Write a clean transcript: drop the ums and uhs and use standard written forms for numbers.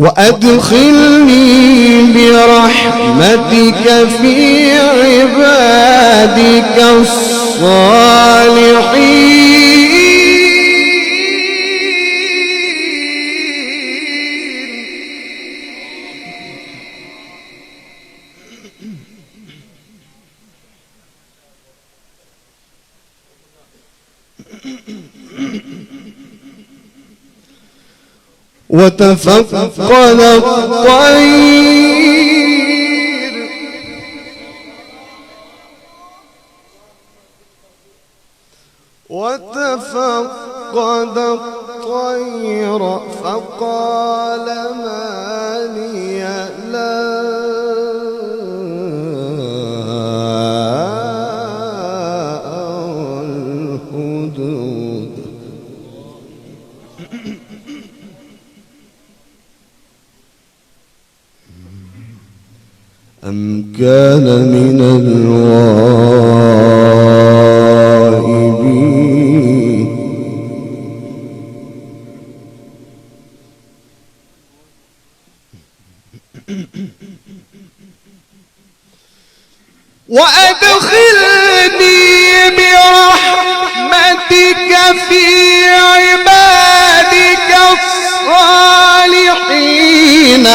وأدخلني برحمتك في عبادك الصالحين. وتفقد الطير فقال ما لي لا أرى الهدهد أم كان من الغائبين. وأدخلني برحمتك في عبادك الصالحين.